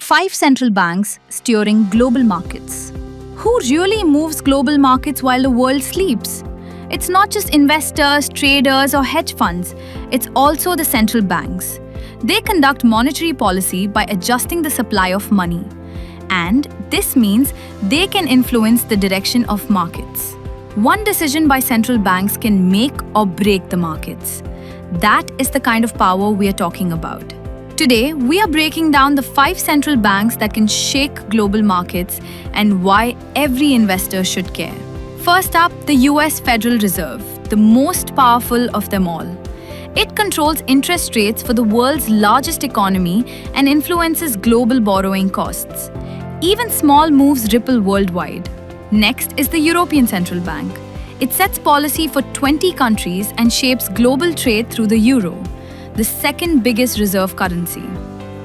5 central banks steering global markets. Who really moves global markets while the world sleeps? It's not just investors, traders, or hedge funds, it's also the central banks. They conduct monetary policy by adjusting the supply of money. And this means they can influence the direction of markets. One decision by central banks can make or break the markets. That is the kind of power we are talking about. Today, we are breaking down the 5 central banks that can shake global markets and why every investor should care. First up, the US Federal Reserve, the most powerful of them all. It controls interest rates for the world's largest economy and influences global borrowing costs. Even small moves ripple worldwide. Next is the European Central Bank. It sets policy for 20 countries and shapes global trade through the euro, the second biggest reserve currency.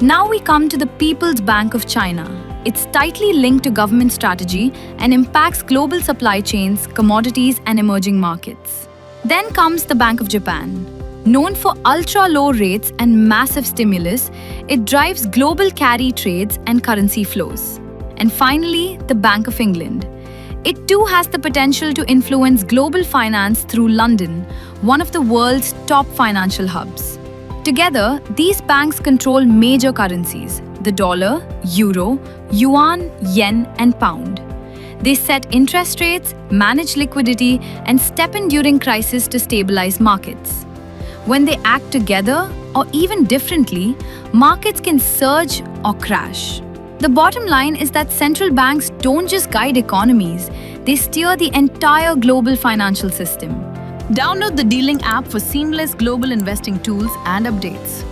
Now we come to the People's Bank of China. It's tightly linked to government strategy and impacts global supply chains, commodities, and emerging markets. Then comes the Bank of Japan. Known for ultra-low rates and massive stimulus, it drives global carry trades and currency flows. And finally, the Bank of England. It too has the potential to influence global finance through London, one of the world's top financial hubs. Together, these banks control major currencies: the dollar, euro, yuan, yen, and pound. They set interest rates, manage liquidity, and step in during crisis to stabilize markets. When they act together, or even differently, markets can surge or crash. The bottom line is that central banks don't just guide economies, they steer the entire global financial system. Download the D-Link app for seamless global investing tools and updates.